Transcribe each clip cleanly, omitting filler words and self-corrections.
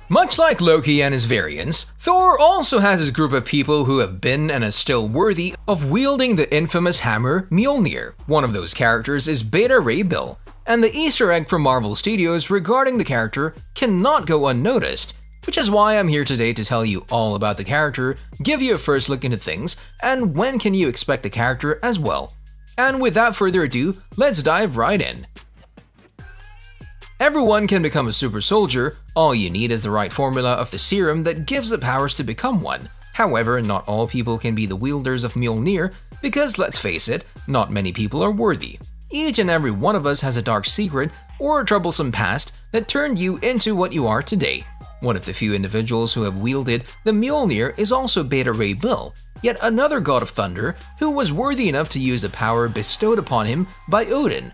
Much like Loki and his variants, Thor also has his group of people who have been and are still worthy of wielding the infamous hammer Mjolnir. One of those characters is Beta Ray Bill, and the Easter egg from Marvel Studios regarding the character cannot go unnoticed, which is why I'm here today to tell you all about the character, give you a first look into things, and when can you expect the character as well. And without further ado, let's dive right in. Everyone can become a super soldier, all you need is the right formula of the serum that gives the powers to become one. However, not all people can be the wielders of Mjolnir, because let's face it, not many people are worthy. Each and every one of us has a dark secret or a troublesome past that turned you into what you are today. One of the few individuals who have wielded the Mjolnir is also Beta Ray Bill, yet another god of thunder who was worthy enough to use the power bestowed upon him by Odin.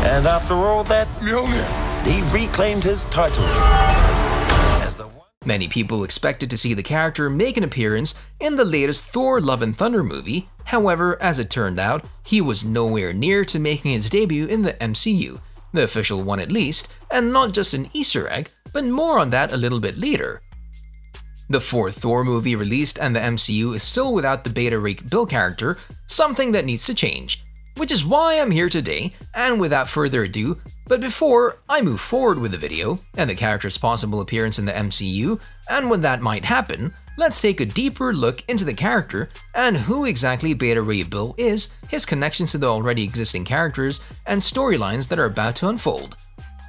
And after all that, Mjolnir, he reclaimed his title as the one. Many people expected to see the character make an appearance in the latest Thor Love and Thunder movie. However, as it turned out, he was nowhere near to making his debut in the MCU, the official one at least, and not just an Easter egg, but more on that a little bit later. The fourth Thor movie released and the MCU is still without the Beta Ray Bill character, something that needs to change. Which is why I'm here today, and without further ado, but before I move forward with the video and the character's possible appearance in the MCU and when that might happen, let's take a deeper look into the character and who exactly Beta Ray Bill is, his connections to the already existing characters, and storylines that are about to unfold.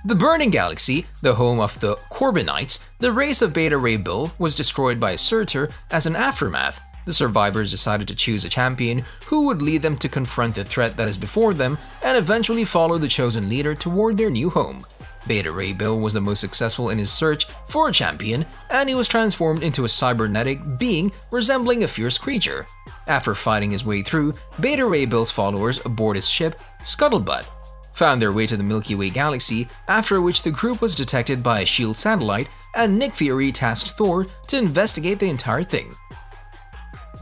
The Burning Galaxy, the home of the Corbinites, the race of Beta Ray Bill, was destroyed by Surtur as an aftermath. The survivors decided to choose a champion who would lead them to confront the threat that is before them and eventually follow the chosen leader toward their new home. Beta Ray Bill was the most successful in his search for a champion, and he was transformed into a cybernetic being resembling a fierce creature. After fighting his way through, Beta Ray Bill's followers aboard his ship, Scuttlebutt, found their way to the Milky Way galaxy, after which the group was detected by a SHIELD satellite and Nick Fury tasked Thor to investigate the entire thing.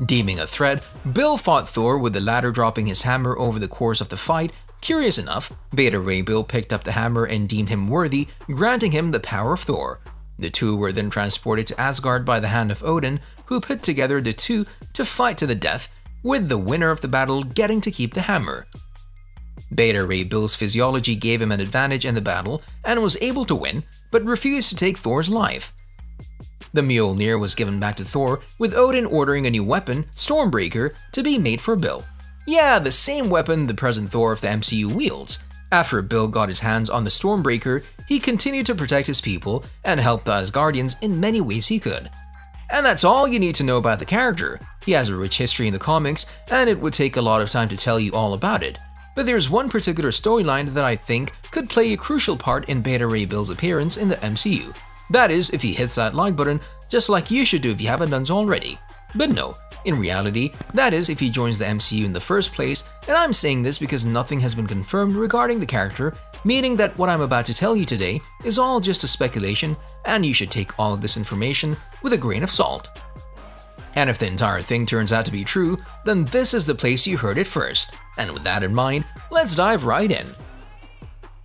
Deeming a threat, Bill fought Thor with the latter dropping his hammer over the course of the fight. Curious enough, Beta Ray Bill picked up the hammer and deemed him worthy, granting him the power of Thor. The two were then transported to Asgard by the hand of Odin, who put together the two to fight to the death, with the winner of the battle getting to keep the hammer. Beta Ray Bill's physiology gave him an advantage in the battle and was able to win, but refused to take Thor's life. The Mjolnir was given back to Thor, with Odin ordering a new weapon, Stormbreaker, to be made for Bill. Yeah, the same weapon the present Thor of the MCU wields. After Bill got his hands on the Stormbreaker, he continued to protect his people and help the Asgardians in many ways he could. And that's all you need to know about the character. He has a rich history in the comics, and it would take a lot of time to tell you all about it. But there's one particular storyline that I think could play a crucial part in Beta Ray Bill's appearance in the MCU. That is, if he hits that like button, just like you should do if you haven't done so already. But no, in reality, that is if he joins the MCU in the first place, and I'm saying this because nothing has been confirmed regarding the character, meaning that what I'm about to tell you today is all just a speculation, and you should take all of this information with a grain of salt. And if the entire thing turns out to be true, then this is the place you heard it first. And with that in mind, let's dive right in.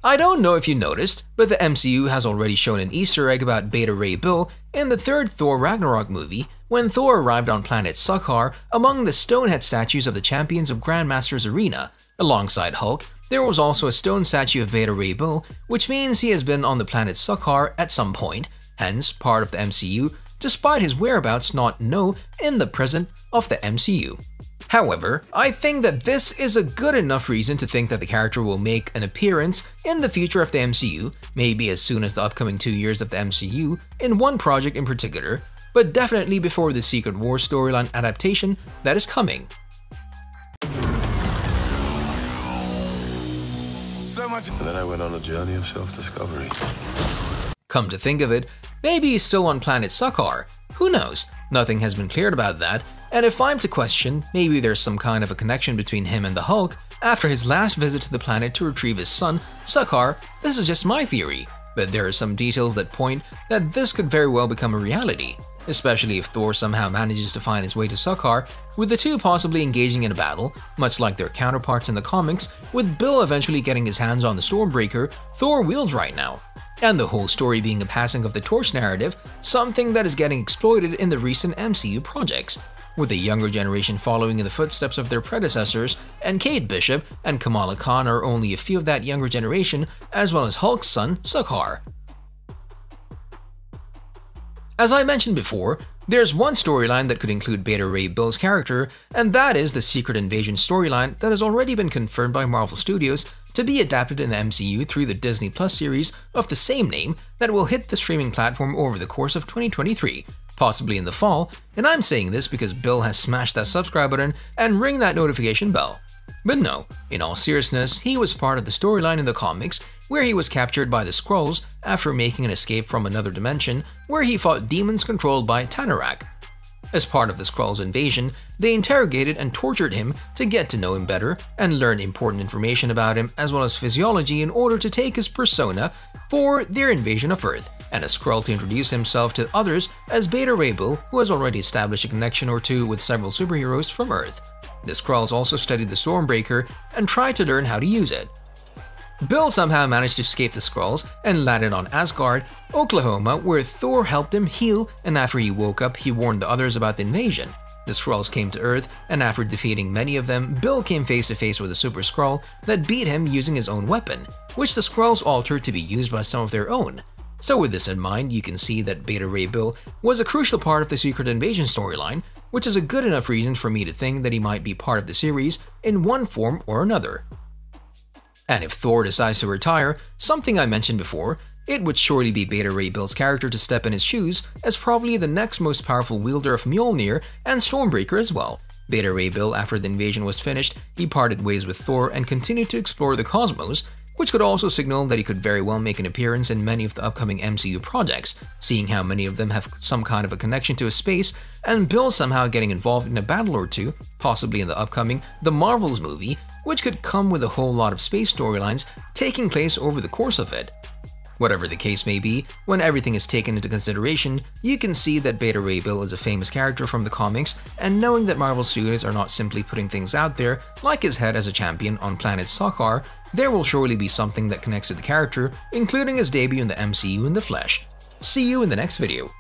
I don't know if you noticed, but the MCU has already shown an Easter egg about Beta Ray Bill in the third Thor Ragnarok movie, when Thor arrived on planet Sakaar among the stonehead statues of the champions of Grandmaster's Arena. Alongside Hulk, there was also a stone statue of Beta Ray Bill, which means he has been on the planet Sakaar at some point, hence part of the MCU, despite his whereabouts not known in the present of the MCU. However, I think that this is a good enough reason to think that the character will make an appearance in the future of the MCU, maybe as soon as the upcoming 2 years of the MCU, in one project in particular, but definitely before the Secret Wars storyline adaptation that is coming. so much. And then I went on a journey of self-discovery. Come to think of it, maybe he's still on planet Sakaar. Who knows? Nothing has been cleared about that. And if I'm to question, maybe there's some kind of a connection between him and the Hulk after his last visit to the planet to retrieve his son, Sakaar. This is just my theory, but there are some details that point that this could very well become a reality, especially if Thor somehow manages to find his way to Sakaar, with the two possibly engaging in a battle, much like their counterparts in the comics, with Bill eventually getting his hands on the Stormbreaker Thor wields right now. and the whole story being a passing of the torch narrative, something that is getting exploited in the recent MCU projects, with the younger generation following in the footsteps of their predecessors, and Kate Bishop and Kamala Khan are only a few of that younger generation, as well as Hulk's son, Sakaar. As I mentioned before, there's one storyline that could include Beta Ray Bill's character, and that is the Secret Invasion storyline that has already been confirmed by Marvel Studios to be adapted in the MCU through the Disney Plus series of the same name that will hit the streaming platform over the course of 2023, possibly in the fall, and I'm saying this because Bill has smashed that subscribe button and ring that notification bell. But no, in all seriousness, he was part of the storyline in the comics where he was captured by the Skrulls after making an escape from another dimension where he fought demons controlled by Tanarak. As part of the Skrulls' invasion, they interrogated and tortured him to get to know him better and learn important information about him as well as physiology in order to take his persona for their invasion of Earth, and a Skrull to introduce himself to others as Beta Ray Bill, who has already established a connection or two with several superheroes from Earth. The Skrulls also studied the Stormbreaker and tried to learn how to use it. Bill somehow managed to escape the Skrulls and landed on Asgard, Oklahoma, where Thor helped him heal, and after he woke up, he warned the others about the invasion. The Skrulls came to Earth, and after defeating many of them, Bill came face to face with a Super Skrull that beat him using his own weapon, which the Skrulls altered to be used by some of their own. So with this in mind, you can see that Beta Ray Bill was a crucial part of the Secret Invasion storyline, which is a good enough reason for me to think that he might be part of the series in one form or another. And if Thor decides to retire, something I mentioned before, it would surely be Beta Ray Bill's character to step in his shoes as probably the next most powerful wielder of Mjolnir and Stormbreaker as well. Beta Ray Bill, after the invasion was finished, he parted ways with Thor and continued to explore the cosmos, which could also signal that he could very well make an appearance in many of the upcoming MCU projects, seeing how many of them have some kind of a connection to space, and Bill somehow getting involved in a battle or two, possibly in the upcoming The Marvels movie, which could come with a whole lot of space storylines taking place over the course of it. Whatever the case may be, when everything is taken into consideration, you can see that Beta Ray Bill is a famous character from the comics, and knowing that Marvel Studios are not simply putting things out there, like his head as a champion on planet Sakaar, there will surely be something that connects to the character, including his debut in the MCU in the flesh. See you in the next video.